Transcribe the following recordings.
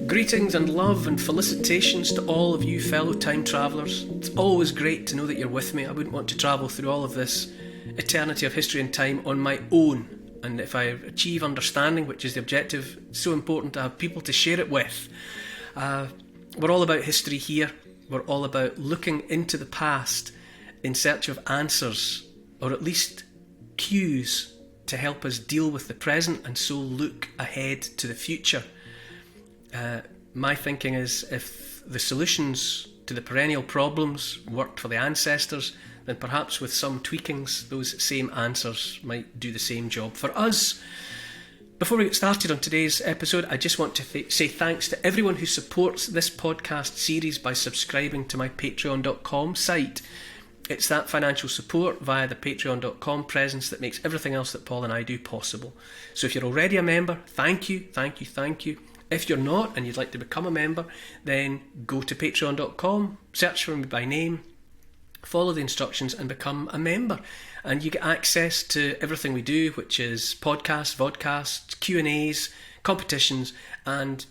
Greetings and love and felicitations to all of you fellow time travellers. It's always great to know that you're with me. I wouldn't want to travel through all of this eternity of history and time on my own. And if I achieve understanding, which is the objective, it's so important to have people to share it with. We're all about history here. We're all about looking into the past in search of answers, or at least cues to help us deal with the present and so look ahead to the future. My thinking is if the solutions to the perennial problems worked for the ancestors, then perhaps with some tweakings, those same answers might do the same job for us. Before we get started on today's episode, I just want to say thanks to everyone who supports this podcast series by subscribing to my patreon.com site. It's that financial support via the patreon.com presence that makes everything else that Paul and I do possible. So if you're already a member, thank you. If you're not and you'd like to become a member, then go to patreon.com, search for me by name, follow the instructions and become a member. And you get access to everything we do, which is podcasts, vodcasts, Q&As, competitions, and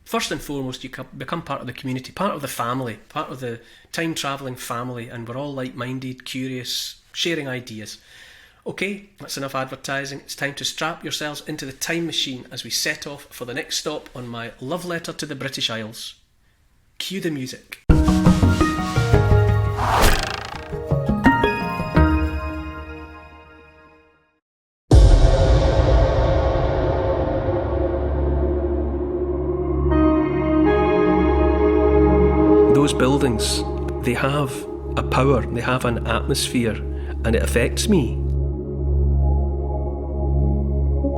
first and foremost, you become part of the community, part of the family, part of the time-travelling family, and we're all like-minded, curious, sharing ideas. Okay, that's enough advertising. It's time to strap yourselves into the time machine as we set off for the next stop on my love letter to the British Isles. Cue the music. Those buildings, they have a power, they have an atmosphere, and it affects me.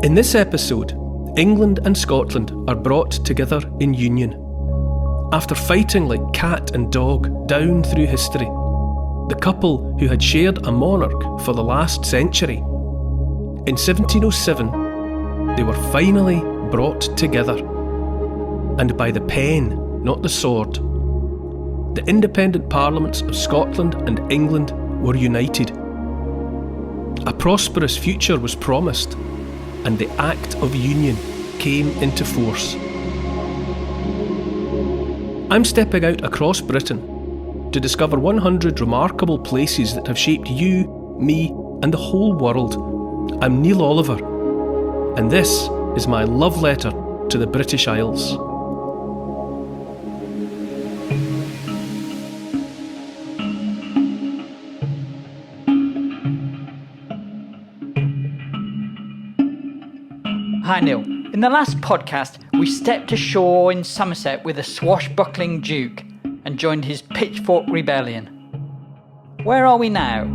In this episode, England and Scotland are brought together in union. After fighting like cat and dog down through history, the couple who had shared a monarch for the last century, in 1707, they were finally brought together. And by the pen, not the sword. The independent parliaments of Scotland and England were united. A prosperous future was promised, and the Act of Union came into force. I'm stepping out across Britain to discover 100 remarkable places that have shaped you, me, and the whole world. I'm Neil Oliver, and this is my love letter to the British Isles. Hi Neil. In the last podcast, we stepped ashore in Somerset with a swashbuckling duke and joined his pitchfork rebellion. Where are we now?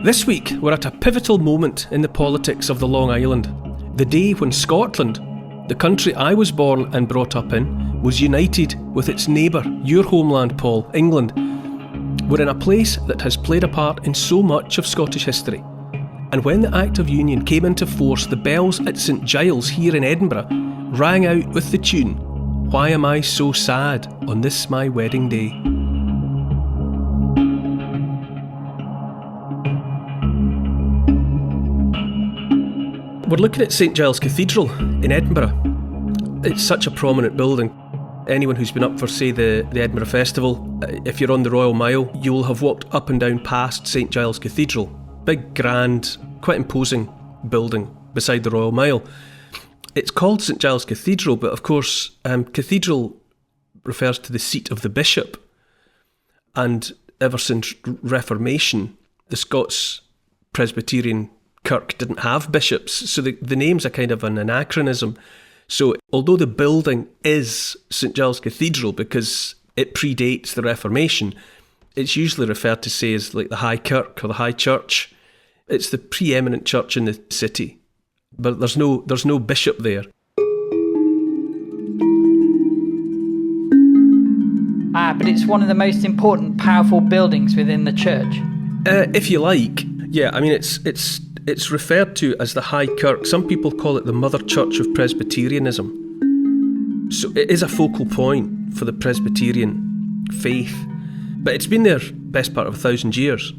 This week, we're at a pivotal moment in the politics of the Long Island. The day when Scotland, the country I was born and brought up in, was united with its neighbour, your homeland, Paul, England. We're in a place that has played a part in so much of Scottish history. And when the Act of Union came into force, the bells at St Giles here in Edinburgh rang out with the tune, "Why am I so sad on this my wedding day?" We're looking at St Giles Cathedral in Edinburgh. It's such a prominent building. Anyone who's been up for, say, the Edinburgh Festival, if you're on the Royal Mile, you will have walked up and down past St Giles Cathedral. Big, grand, quite imposing building beside the Royal Mile. It's called St Giles Cathedral, but of course, cathedral refers to the seat of the bishop. And ever since Reformation, the Scots Presbyterian Kirk didn't have bishops, so the name's a kind of an anachronism. So although the building is St Giles Cathedral because it predates the Reformation, it's usually referred to, say, as like the High Kirk or the High Church. It's the preeminent church in the city, but there's no bishop there. But it's one of the most important, powerful buildings within the church. If you like, yeah. I mean, it's referred to as the High Kirk. Some people call it the Mother Church of Presbyterianism. So it is a focal point for the Presbyterian faith, but it's been there best part of 1,000 years.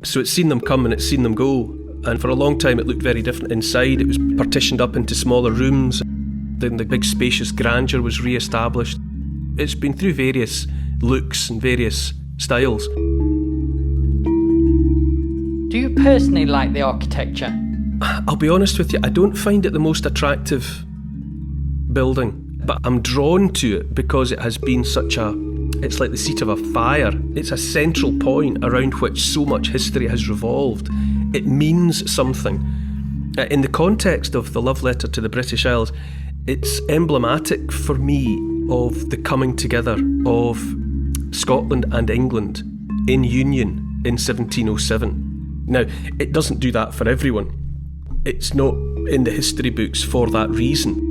So it's seen them come and it's seen them go. And for a long time it looked very different inside. It was partitioned up into smaller rooms. Then the big spacious grandeur was re-established. It's been through various looks and various styles. Do you personally like the architecture? I'll be honest with you, I don't find it the most attractive building, but I'm drawn to it because it has been it's like the seat of a fire. It's a central point around which so much history has revolved. It means something. In the context of the love letter to the British Isles, it's emblematic for me of the coming together of Scotland and England in union in 1707. Now, it doesn't do that for everyone. It's not in the history books for that reason.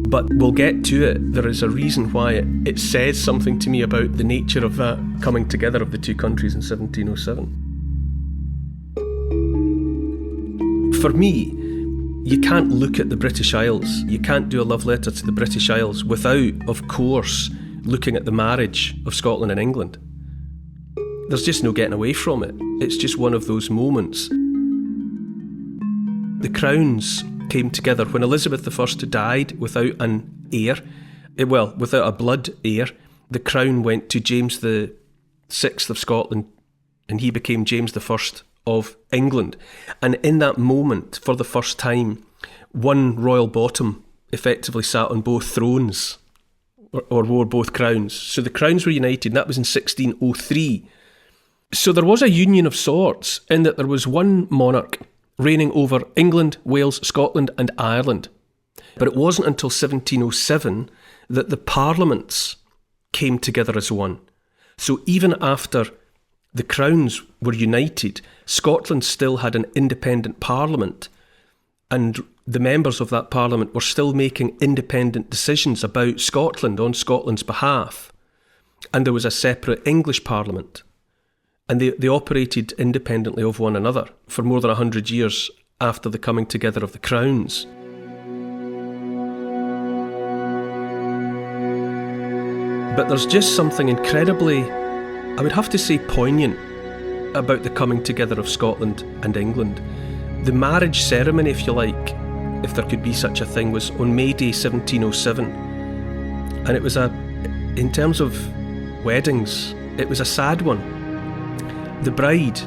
But we'll get to it. There is a reason why it says something to me about the nature of that coming together of the two countries in 1707. For me, you can't look at the British Isles. You can't do a love letter to the British Isles without, of course, looking at the marriage of Scotland and England. There's just no getting away from it. It's just one of those moments. The crowns came together when Elizabeth I died without an heir. Without a blood heir. The crown went to James VI of Scotland, and he became James I of England. And in that moment, for the first time, one royal bottom effectively sat on both thrones, or wore both crowns. So the crowns were united, and that was in 1603. So there was a union of sorts, in that there was one monarch reigning over England, Wales, Scotland and Ireland. But it wasn't until 1707 that the parliaments came together as one. So even after the crowns were united, Scotland still had an independent parliament, and the members of that parliament were still making independent decisions about Scotland on Scotland's behalf. And there was a separate English parliament. And they operated independently of one another for more than 100 years after the coming together of the crowns. But there's just something incredibly, I would have to say, poignant about the coming together of Scotland and England. The marriage ceremony, if you like, if there could be such a thing, was on May Day 1707. And it was in terms of weddings, it was a sad one. The bride,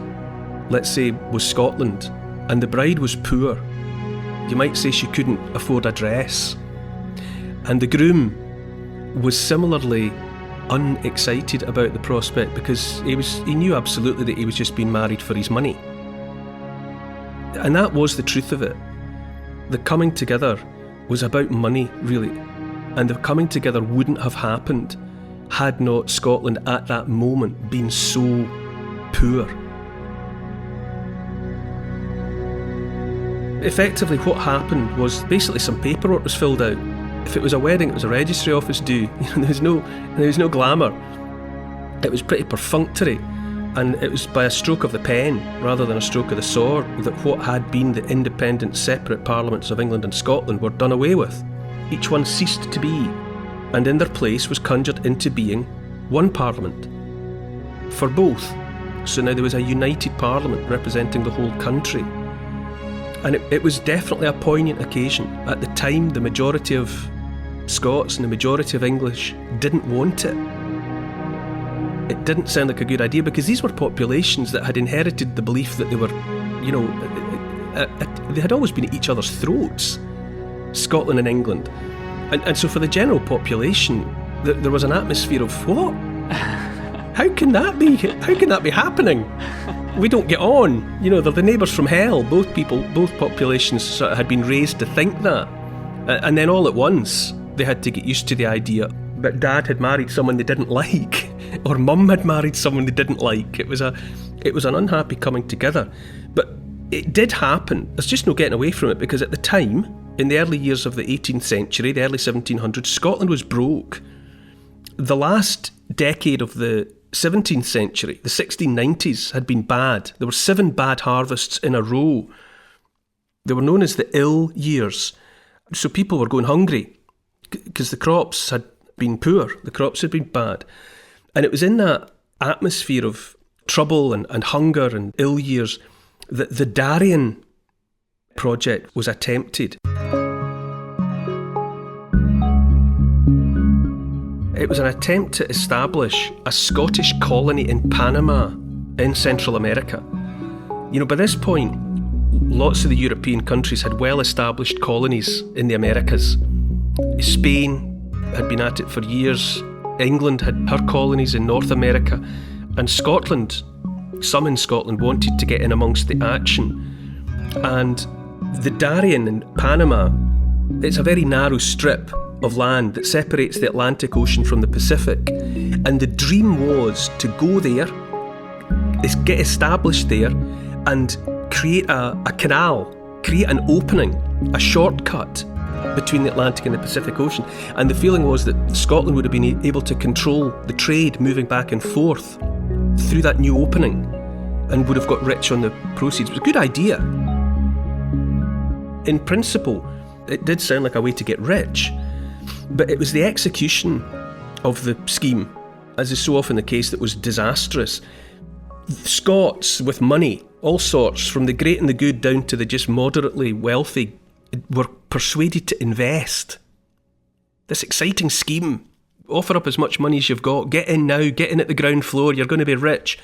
let's say, was Scotland, and the bride was poor. You might say she couldn't afford a dress. And the groom was similarly unexcited about the prospect because he knew absolutely that he was just being married for his money. And that was the truth of it. The coming together was about money, really. And the coming together wouldn't have happened had not Scotland at that moment been so poor. Effectively, what happened was basically some paperwork was filled out. If it was a wedding, it was a registry office due. There was no glamour. It was pretty perfunctory, and it was by a stroke of the pen rather than a stroke of the sword that what had been the independent, separate parliaments of England and Scotland were done away with. Each one ceased to be, and in their place was conjured into being one parliament for both. So now there was a united parliament representing the whole country. And it was definitely a poignant occasion. At the time, the majority of Scots and the majority of English didn't want it. It didn't sound like a good idea because these were populations that had inherited the belief that they were, they had always been at each other's throats, Scotland and England. And so for the general population, there was an atmosphere of, what? How can that be? How can that be happening? We don't get on. They're the neighbours from hell. Both populations sort of had been raised to think that. And then all at once, they had to get used to the idea that Dad had married someone they didn't like, or Mum had married someone they didn't like. It was an unhappy coming together. But it did happen. There's just no getting away from it, because at the time, in the early years of the 18th century, the early 1700s, Scotland was broke. The last decade of the 17th century, the 1690s, had been bad. There were 7 bad harvests in a row. They were known as the ill years. So people were going hungry because the crops had been poor. The crops had been bad. And it was in that atmosphere of trouble and hunger and ill years that the Darien project was attempted. It was an attempt to establish a Scottish colony in Panama in Central America. By this point, lots of the European countries had well-established colonies in the Americas. Spain had been at it for years. England had her colonies in North America. And Scotland, some in Scotland, wanted to get in amongst the action. And the Darien in Panama, it's a very narrow strip of land that separates the Atlantic Ocean from the Pacific. And the dream was to go there, get established there, and create a canal, create an opening, a shortcut between the Atlantic and the Pacific Ocean. And the feeling was that Scotland would have been able to control the trade moving back and forth through that new opening and would have got rich on the proceeds. It was a good idea. In principle, it did sound like a way to get rich, but it was the execution of the scheme, as is so often the case, that was disastrous. Scots with money, all sorts, from the great and the good down to the just moderately wealthy, were persuaded to invest. This exciting scheme, offer up as much money as you've got, get in now, get in at the ground floor, you're going to be rich.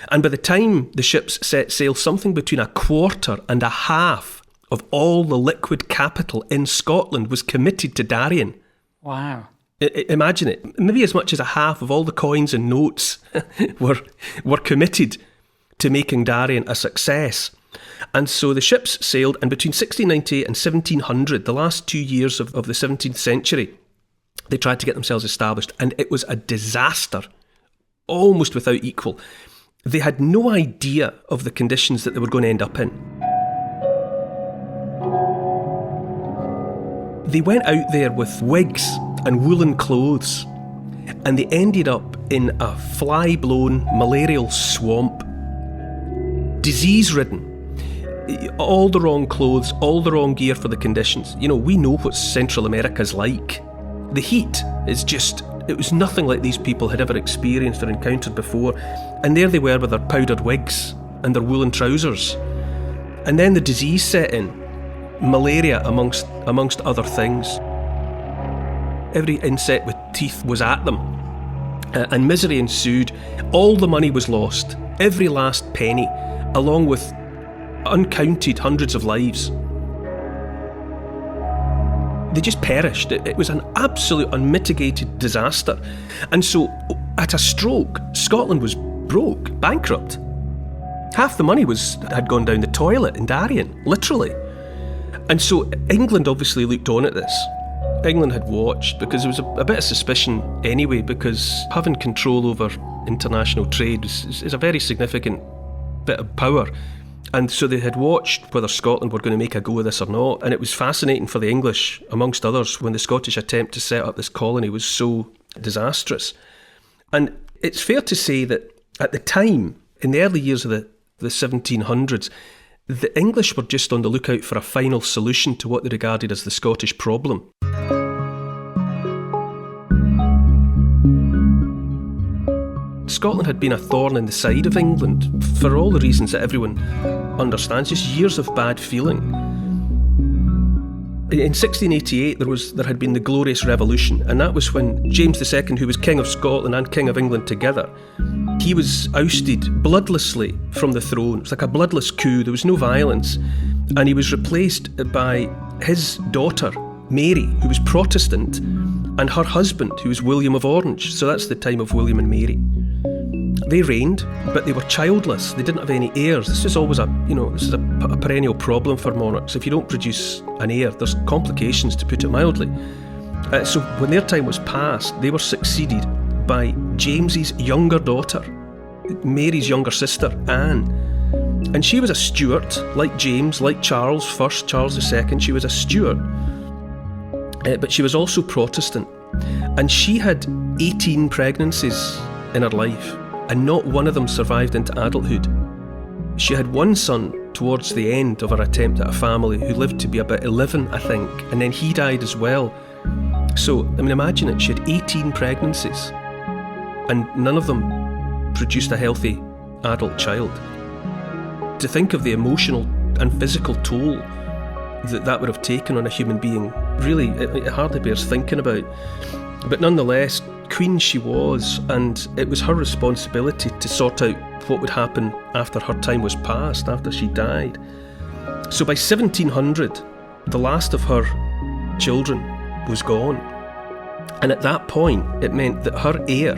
And by the time the ships set sail, something between 1/4 and 1/2 of all the liquid capital in Scotland was committed to Darien. Wow. Imagine it. Maybe as much as 1/2 of all the coins and notes were committed to making Darien a success. And so the ships sailed, and between 1698 and 1700, the last 2 years of the 17th century, they tried to get themselves established, and it was a disaster, almost without equal. They had no idea of the conditions that they were going to end up in. They went out there with wigs and woolen clothes, and they ended up in a fly-blown malarial swamp, disease-ridden, all the wrong clothes, all the wrong gear for the conditions. We know what Central America's like. The heat is just, it was nothing like these people had ever experienced or encountered before. And there they were with their powdered wigs and their woolen trousers. And then the disease set in, malaria amongst other things. Every insect with teeth was at them. And misery ensued. All the money was lost, every last penny, along with uncounted hundreds of lives. They just perished. It was an absolute unmitigated disaster. And so, at a stroke, Scotland was broke, bankrupt. Half the money had gone down the toilet in Darien, literally. And so England obviously looked on at this. England had watched, because there was a bit of suspicion anyway, because having control over international trade is a very significant bit of power. And so they had watched whether Scotland were going to make a go of this or not. And it was fascinating for the English, amongst others, when the Scottish attempt to set up this colony was so disastrous. And it's fair to say that at the time, in the early years of the 1700s, the English were just on the lookout for a final solution to what they regarded as the Scottish problem. Scotland had been a thorn in the side of England for all the reasons that everyone understands, just years of bad feeling. In 1688 there had been the Glorious Revolution, and that was when James II, who was King of Scotland and King of England together, he was ousted bloodlessly from the throne. It was like a bloodless coup, there was no violence, and he was replaced by his daughter Mary, who was Protestant, and her husband, who was William of Orange. So that's the time of William and Mary. They reigned, but they were childless. They didn't have any heirs. This is always a perennial problem for monarchs. If you don't produce an heir, there's complications, to put it mildly. So when their time was past, they were succeeded by James's younger daughter, Mary's younger sister, Anne. And she was a Stuart, like James, like Charles I, Charles II. She was a Stuart, but she was also Protestant. And she had 18 pregnancies in her life, and not one of them survived into adulthood. She had one son towards the end of her attempt at a family who lived to be about 11, I think, and then he died as well. So, imagine it, she had 18 pregnancies, and none of them produced a healthy adult child. To think of the emotional and physical toll that would have taken on a human being, really, it hardly bears thinking about. But nonetheless, queen she was, and it was her responsibility to sort out what would happen after her time was past, after she died. So by 1700, the last of her children was gone. And at that point, it meant that her heir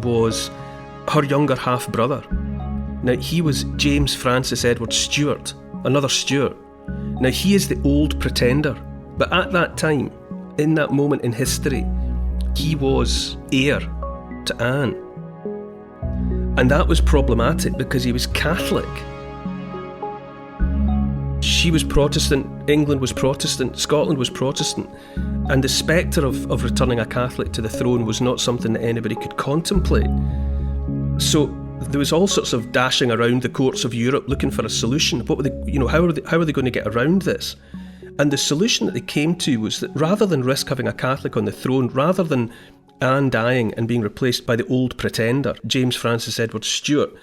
was her younger half-brother. Now, he was James Francis Edward Stuart, another Stuart. Now, he is the old pretender, but at that time, in that moment in history, he was heir to Anne. And that was problematic because he was Catholic. She was Protestant, England was Protestant, Scotland was Protestant, and the spectre of returning a Catholic to the throne was not something that anybody could contemplate. So there was all sorts of dashing around the courts of Europe looking for a solution. What were they, how are they going to get around this? And the solution that they came to was that rather than risk having a Catholic on the throne, rather than Anne dying and being replaced by the old pretender, James Francis Edward Stuart,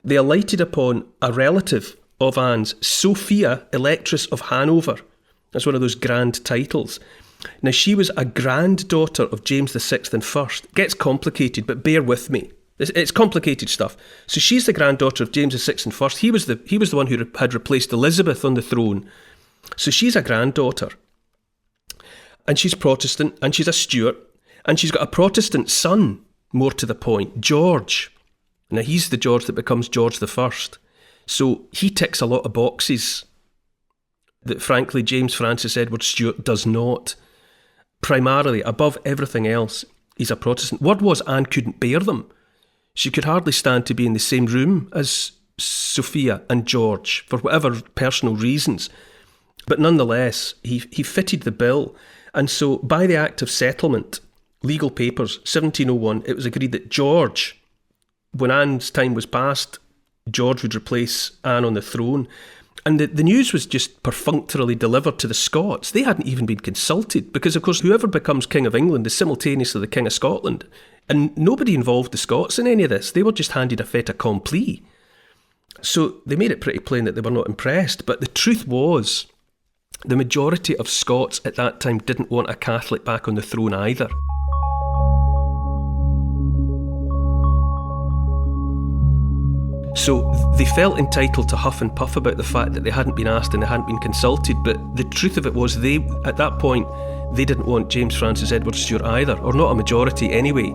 they alighted upon a relative of Anne's, Sophia, Electress of Hanover. That's one of those grand titles. Now, she was a granddaughter of James VI and First. Gets complicated, but bear with me. It's complicated stuff. So she's the granddaughter of James VI and First. He was the one who had replaced Elizabeth on the throne. So she's a granddaughter. And she's Protestant, and she's a Stuart, and she's got a Protestant son, more to the point, George. Now, he's the George that becomes George I. So he ticks a lot of boxes that, frankly, James Francis Edward Stuart does not. Primarily, above everything else, he's a Protestant. Word was Anne couldn't bear them. She could hardly stand to be in the same room as Sophia and George for whatever personal reasons. But nonetheless, he fitted the bill. And so by the Act of Settlement, legal papers, 1701, it was agreed that George, when Anne's time was past, George would replace Anne on the throne. And the news was just perfunctorily delivered to the Scots. They hadn't even been consulted because, of course, whoever becomes King of England is simultaneously the King of Scotland. And nobody involved the Scots in any of this. They were just handed a fait accompli. So they made it pretty plain that they were not impressed. But the truth was, the majority of Scots at that time didn't want a Catholic back on the throne either. So they felt entitled to huff and puff about the fact that they hadn't been asked and they hadn't been consulted, but the truth of it was they, at that point, they didn't want James Francis Edward Stuart either, or not a majority anyway.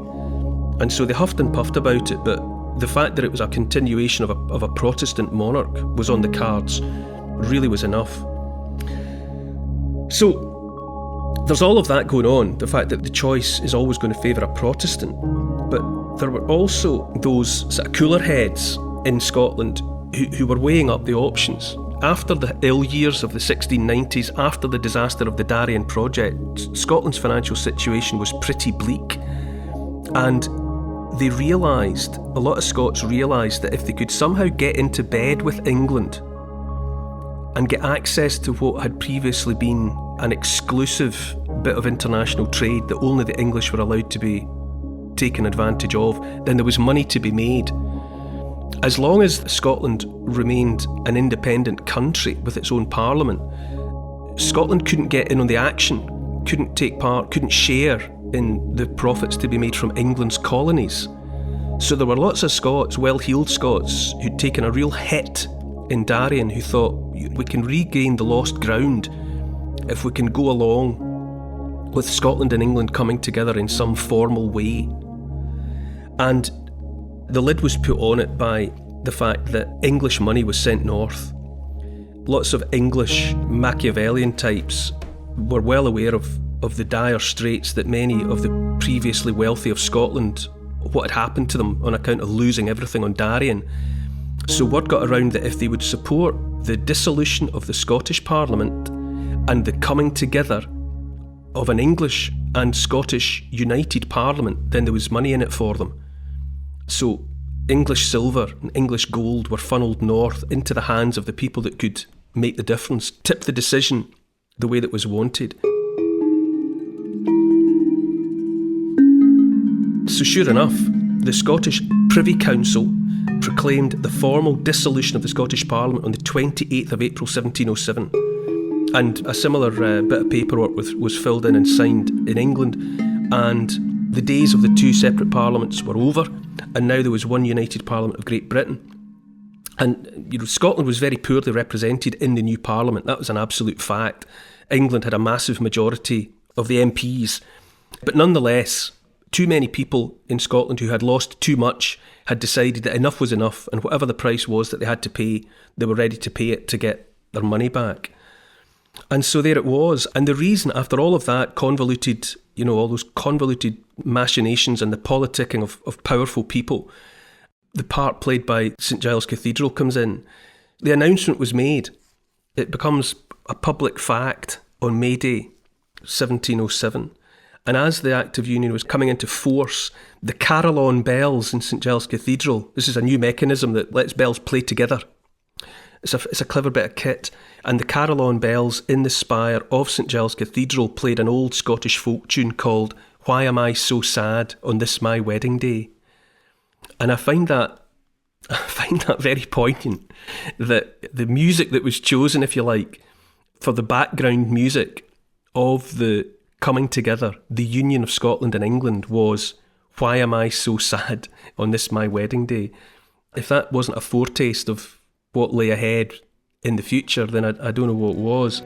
And so they huffed and puffed about it, but the fact that it was a continuation of a Protestant monarch was on the cards really was enough. So there's all of that going on, the fact that the choice is always going to favour a Protestant, but there were also those sort of cooler heads in Scotland who were weighing up the options. After the ill years of the 1690s, after the disaster of the Darien project, Scotland's financial situation was pretty bleak. And they realised, a lot of Scots realised that if they could somehow get into bed with England and get access to what had previously been an exclusive bit of international trade that only the English were allowed to be taken advantage of, then there was money to be made. As long as Scotland remained an independent country with its own parliament, Scotland couldn't get in on the action, couldn't take part, couldn't share in the profits to be made from England's colonies. So there were lots of Scots, well-heeled Scots, who'd taken a real hit in Darien, who thought, we can regain the lost ground if we can go along with Scotland and England coming together in some formal way. And the lid was put on it by the fact that English money was sent north. Lots of English Machiavellian types were well aware of the dire straits that many of the previously wealthy of Scotland, what had happened to them on account of losing everything on Darien. So word got around that if they would support the dissolution of the Scottish Parliament and the coming together of an English and Scottish united Parliament, then there was money in it for them. So English silver and English gold were funnelled north into the hands of the people that could make the difference, tip the decision the way that was wanted. So sure enough, the Scottish Privy Council proclaimed the formal dissolution of the Scottish Parliament on the 28th of April 1707. And a similar bit of paperwork was filled in and signed in England. And The days of the two separate parliaments were over, and now there was one united Parliament of Great Britain. And Scotland was very poorly represented in the new Parliament. That was an absolute fact. England had a massive majority of the MPs. But nonetheless, too many people in Scotland who had lost too much had decided that enough was enough, and whatever the price was that they had to pay, they were ready to pay it to get their money back. And so there it was. And the reason, after all of that convoluted, all those convoluted machinations and the politicking of powerful people, the part played by St Giles Cathedral comes in. The announcement was made. It becomes a public fact on May Day, 1707. And as the Act of Union was coming into force, the carillon bells in St Giles Cathedral, this is a new mechanism that lets bells play together. It's a clever bit of kit. And the carillon bells in the spire of St Giles Cathedral played an old Scottish folk tune called "Why Am I So Sad on This My Wedding Day?" And I find that very poignant, that the music that was chosen, if you like, for the background music of the coming together, the union of Scotland and England, was "Why Am I So Sad on This My Wedding Day?" If that wasn't a foretaste of what lay ahead in the future, then I don't know what was.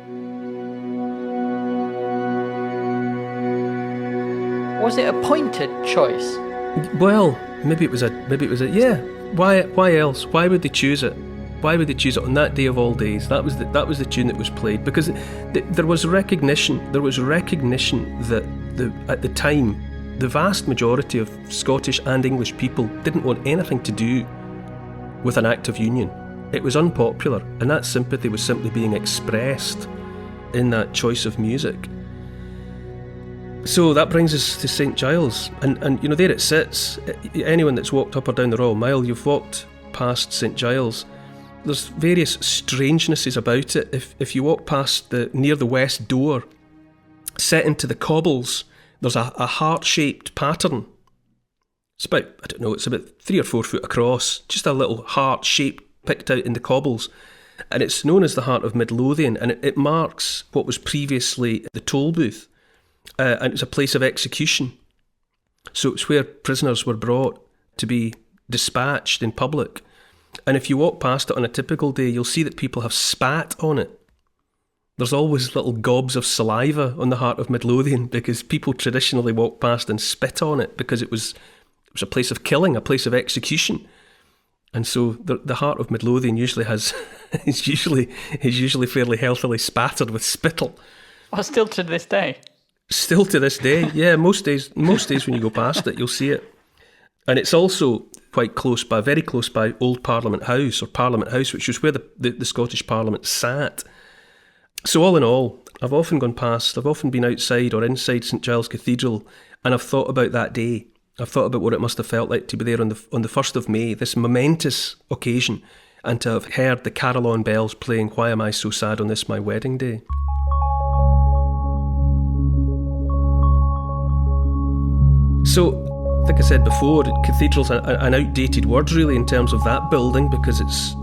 Was it a pointed choice? Well, maybe it was a yeah. Why else? Why would they choose it? Why would they choose it on that day of all days? That was the tune that was played, because there was recognition that at the time the vast majority of Scottish and English people didn't want anything to do with an Act of Union. It was unpopular, and that sympathy was simply being expressed in that choice of music. So that brings us to St Giles, and there it sits. Anyone that's walked up or down the Royal Mile, you've walked past St Giles. There's various strangenesses about it. If you walk past near the west door, set into the cobbles, there's a heart-shaped pattern. It's about 3 or 4 foot across, just a little heart shape picked out in the cobbles. And it's known as the Heart of Midlothian, and it marks what was previously the toll booth. And it's a place of execution. So it's where prisoners were brought to be dispatched in public. And if you walk past it on a typical day, you'll see that people have spat on it. There's always little gobs of saliva on the Heart of Midlothian, because people traditionally walk past and spit on it, because it was a place of killing, a place of execution. And so the Heart of Midlothian usually is usually fairly healthily spattered with spittle. Oh, still to this day. Still to this day, yeah. Most days when you go past it, you'll see it. And it's also quite very close by Old Parliament House, or Parliament House, which was where the Scottish Parliament sat. So all in all, I've often been outside or inside St Giles Cathedral, and I've thought about that day. I've thought about what it must have felt like to be there on the 1st of May, this momentous occasion, and to have heard the carillon bells playing "Why Am I So Sad on This My Wedding Day?" So, like I said before, cathedral's an outdated word really in terms of that building, because it's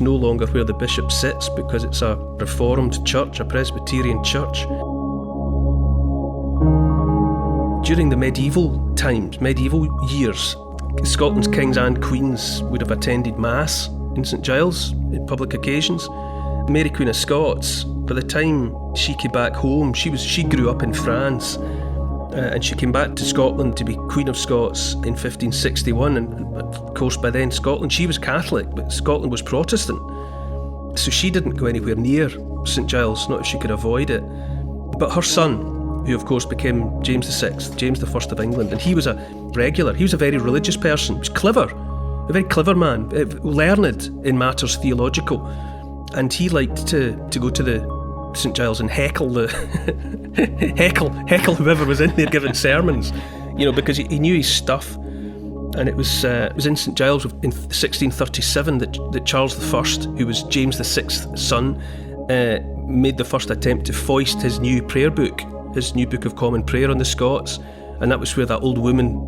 no longer where the bishop sits, because it's a Reformed church, a Presbyterian church. During the medieval years, Scotland's kings and queens would have attended Mass in St Giles at public occasions. Mary Queen of Scots, by the time she came back home, she grew up in France. And she came back to Scotland to be Queen of Scots in 1561, and of course by then she was Catholic, but Scotland was Protestant. So she didn't go anywhere near St Giles, not if she could avoid it. But her son, who of course became James VI, James I of England, and he was a very religious person. He was clever, a very clever man, learned in matters theological, and he liked to go to the St Giles and heckle whoever was in there giving sermons, because he knew his stuff. And it was in St Giles in 1637 that Charles I, who was James VI's son, made the first attempt to foist his new prayer book, his new Book of Common Prayer, on the Scots. And that was where that old woman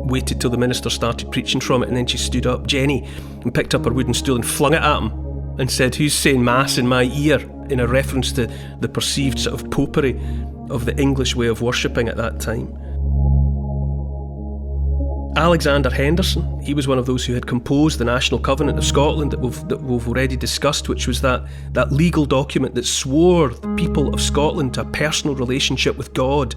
waited till the minister started preaching from it, and then she stood up, Jenny, and picked up her wooden stool and flung it at him and said, "Who's saying Mass in my ear?" in a reference to the perceived sort of popery of the English way of worshipping at that time. Alexander Henderson, he was one of those who had composed the National Covenant of Scotland that we've already discussed, which was that legal document that swore the people of Scotland to a personal relationship with God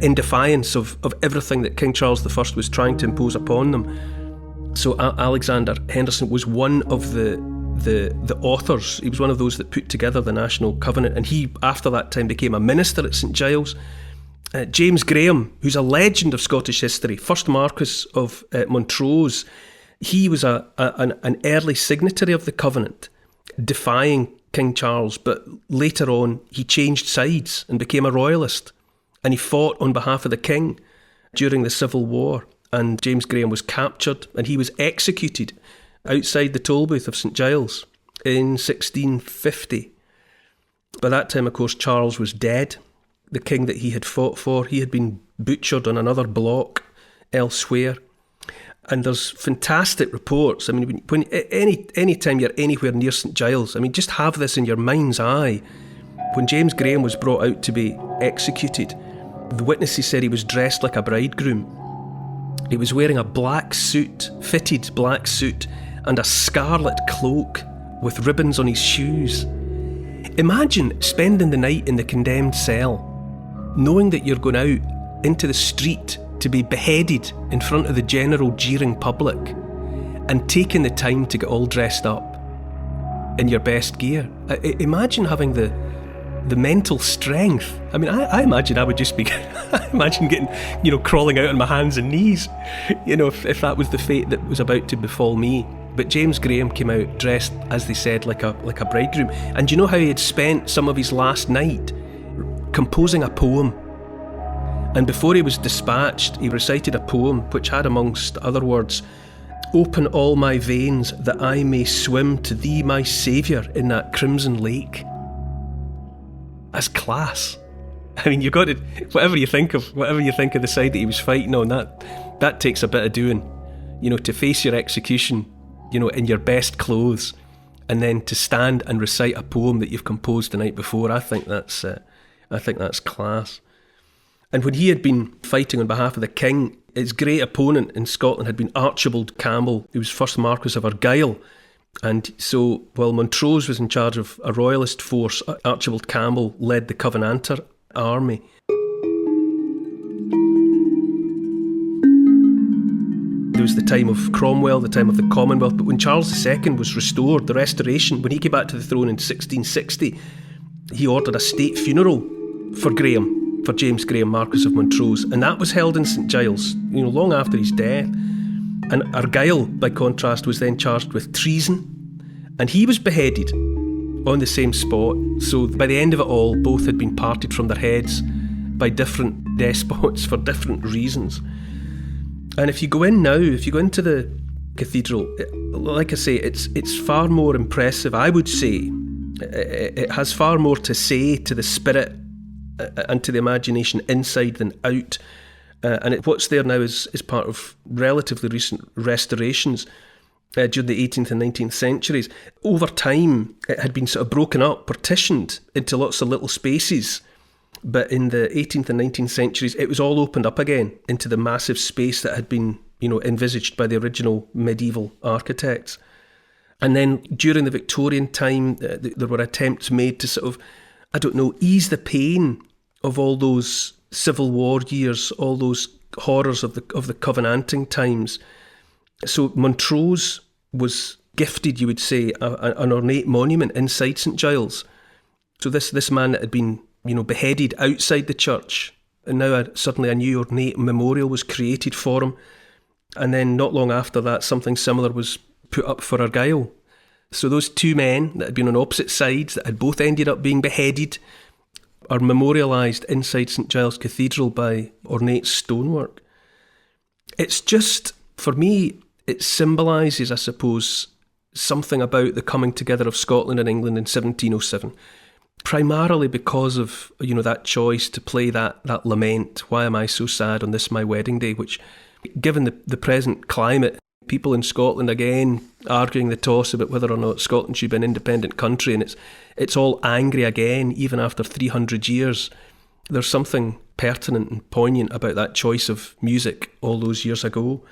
in defiance of everything that King Charles I was trying to impose upon them. So Alexander Henderson was one of the authors. He was one of those that put together the National Covenant, and he, after that time, became a minister at St Giles. James Graham, who's a legend of Scottish history, first Marquess of Montrose, he was an early signatory of the Covenant, defying King Charles, but later on he changed sides and became a royalist, and he fought on behalf of the king during the Civil War, and James Graham was captured and he was executed outside the toll booth of St Giles in 1650. By that time, of course, Charles was dead. The king that he had fought for, he had been butchered on another block elsewhere. And there's fantastic reports. I mean, any time you're anywhere near St Giles, I mean, just have this in your mind's eye. When James Graham was brought out to be executed, the witnesses said he was dressed like a bridegroom. He was wearing a black suit, fitted black suit, and a scarlet cloak with ribbons on his shoes. Imagine spending the night in the condemned cell, knowing that you're going out into the street to be beheaded in front of the general jeering public, and taking the time to get all dressed up in your best gear. Imagine having the mental strength. I mean, I imagine I would just be I imagine getting, crawling out on my hands and knees, if that was the fate that was about to befall me. But James Graham came out dressed, as they said, like a bridegroom. And do you know how he had spent some of his last night composing a poem? And before he was dispatched, he recited a poem which had, amongst other words, "Open all my veins that I may swim to thee, my saviour, in that crimson lake." That's class. I mean, you got to, whatever you think of the side that he was fighting on, that takes a bit of doing, to face your execution, in your best clothes, and then to stand and recite a poem that you've composed the night before. I think that's class. And when he had been fighting on behalf of the king, his great opponent in Scotland had been Archibald Campbell, who was first Marquess of Argyll. And so while Montrose was in charge of a royalist force, Archibald Campbell led the Covenanter army. There was the time of Cromwell, the time of the Commonwealth, but when Charles II was restored, the Restoration, when he came back to the throne in 1660, he ordered a state funeral for James Graham, Marquess of Montrose, and that was held in St Giles, long after his death. And Argyll, by contrast, was then charged with treason, and he was beheaded on the same spot. So by the end of it all, both had been parted from their heads by different despots for different reasons. And if you go into the cathedral, like I say, it's far more impressive. I would say it has far more to say to the spirit and to the imagination inside than out. And what's there now is part of relatively recent restorations during the 18th and 19th centuries. Over time, it had been sort of broken up, partitioned into lots of little spaces. But in the 18th and 19th centuries, it was all opened up again into the massive space that had been, envisaged by the original medieval architects. And then during the Victorian time, there were attempts made to sort of, ease the pain of all those Civil War years, all those horrors of the Covenanting times. So Montrose was gifted, you would say, an ornate monument inside St Giles. So this man that had been, beheaded outside the church, and now suddenly a new ornate memorial was created for him. And then not long after that, something similar was put up for Argyll. So those two men that had been on opposite sides, that had both ended up being beheaded, are memorialised inside St Giles Cathedral by ornate stonework. It's just, for me, it symbolises, I suppose, something about the coming together of Scotland and England in 1707, primarily because of, that choice to play that lament, "Why am I so sad on this my wedding day?" which, given the present climate, people in Scotland again arguing the toss about whether or not Scotland should be an independent country, and it's all angry again, even after 300 years There's something pertinent and poignant about that choice of music all those years ago.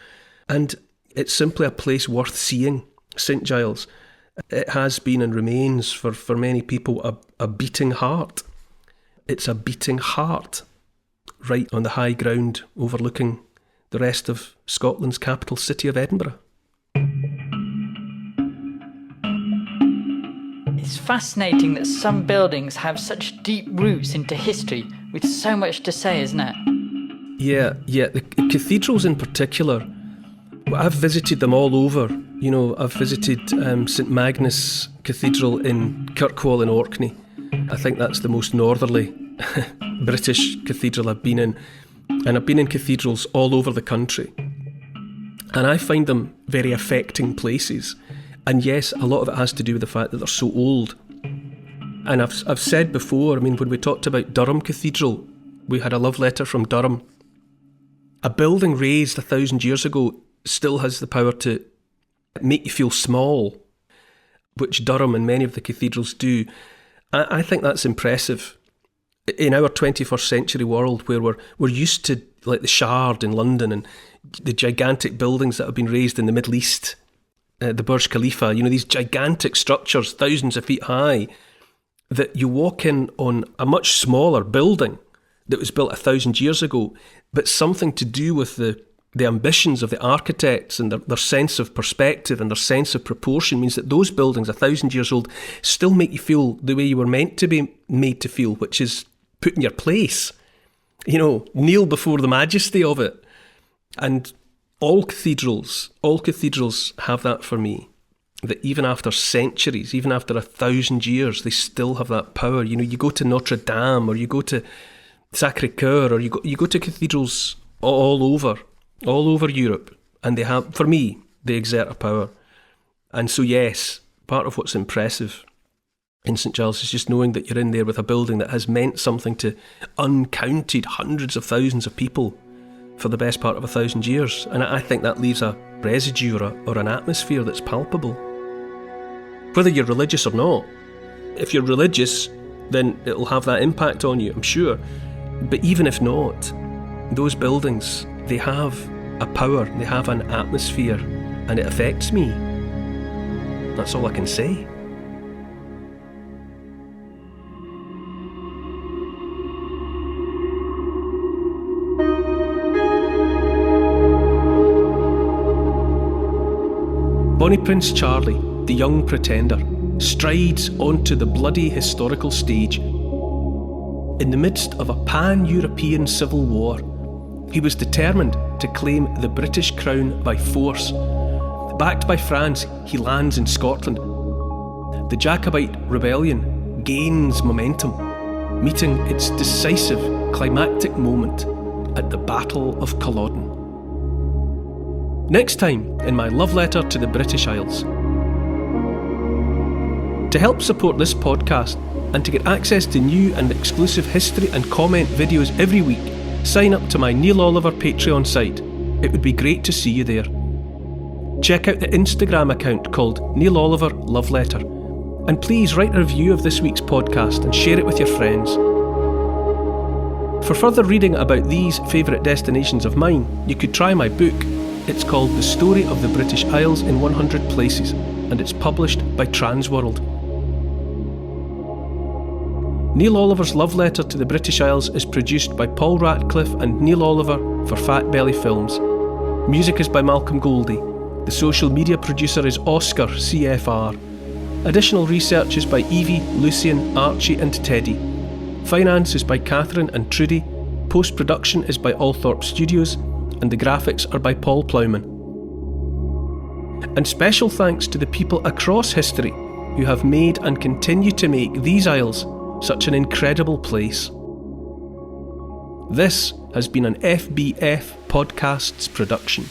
And it's simply a place worth seeing, St Giles. It has been and remains for many people a beating heart. It's a beating heart right on the high ground overlooking the rest of Scotland's capital city of Edinburgh. It's fascinating that some buildings have such deep roots into history with so much to say, isn't it? Yeah, the cathedrals in particular, I've visited them all over. You know, I've visited St Magnus Cathedral in Kirkwall in Orkney. I think that's the most northerly British cathedral I've been in. And I've been in cathedrals all over the country. And I find them very affecting places. And yes, a lot of it has to do with the fact that they're so old. And I've said before, I mean, when we talked about Durham Cathedral, we had a love letter from Durham. A building raised 1,000 years ago still has the power to make you feel small, which Durham and many of the cathedrals do. I think that's impressive. In our 21st century world, where we're used to like the Shard in London and the gigantic buildings that have been raised in the Middle East, the Burj Khalifa, you know, these gigantic structures, thousands of feet high, that you walk in on a much smaller building that was built 1,000 years ago, but something to do with the ambitions of the architects and their sense of perspective and their sense of proportion means that those buildings 1,000 years old still make you feel the way you were meant to be made to feel, which is put in your place. You know, kneel before the majesty of it. And all cathedrals have that for me, that even after centuries, even after 1,000 years, they still have that power. You know, you go to Notre Dame or you go to Sacré-Cœur or you go to cathedrals all over Europe, and they have, for me, they exert a power. And so yes, part of what's impressive in St Giles is just knowing that you're in there with a building that has meant something to uncounted hundreds of thousands of people for the best part of 1,000 years. And I think that leaves a residue or an atmosphere that's palpable. Whether you're religious or not. If you're religious, then it'll have that impact on you, I'm sure. But even if not, those buildings, they have a power, they have an atmosphere, and it affects me. That's all I can say. Bonnie Prince Charlie, the young pretender, strides onto the bloody historical stage. In the midst of a pan-European civil war, he was determined to claim the British crown by force. Backed by France, he lands in Scotland. The Jacobite rebellion gains momentum, meeting its decisive climactic moment at the Battle of Culloden. Next time in my love letter to the British Isles. To help support this podcast and to get access to new and exclusive history and comment videos every week, sign up to my Neil Oliver Patreon site. It would be great to see you there. Check out the Instagram account called Neil Oliver Love Letter. And please write a review of this week's podcast and share it with your friends. For further reading about these favourite destinations of mine, you could try my book. It's called The Story of the British Isles in 100 Places, and it's published by Transworld. Neil Oliver's Love Letter to the British Isles is produced by Paul Ratcliffe and Neil Oliver for Fat Belly Films. Music is by Malcolm Goldie. The social media producer is Oscar CFR. Additional research is by Evie, Lucian, Archie and Teddy. Finance is by Catherine and Trudy. Post-production is by Althorpe Studios. And the graphics are by Paul Plowman. And special thanks to the people across history who have made and continue to make these isles such an incredible place. This has been an FBF Podcasts production.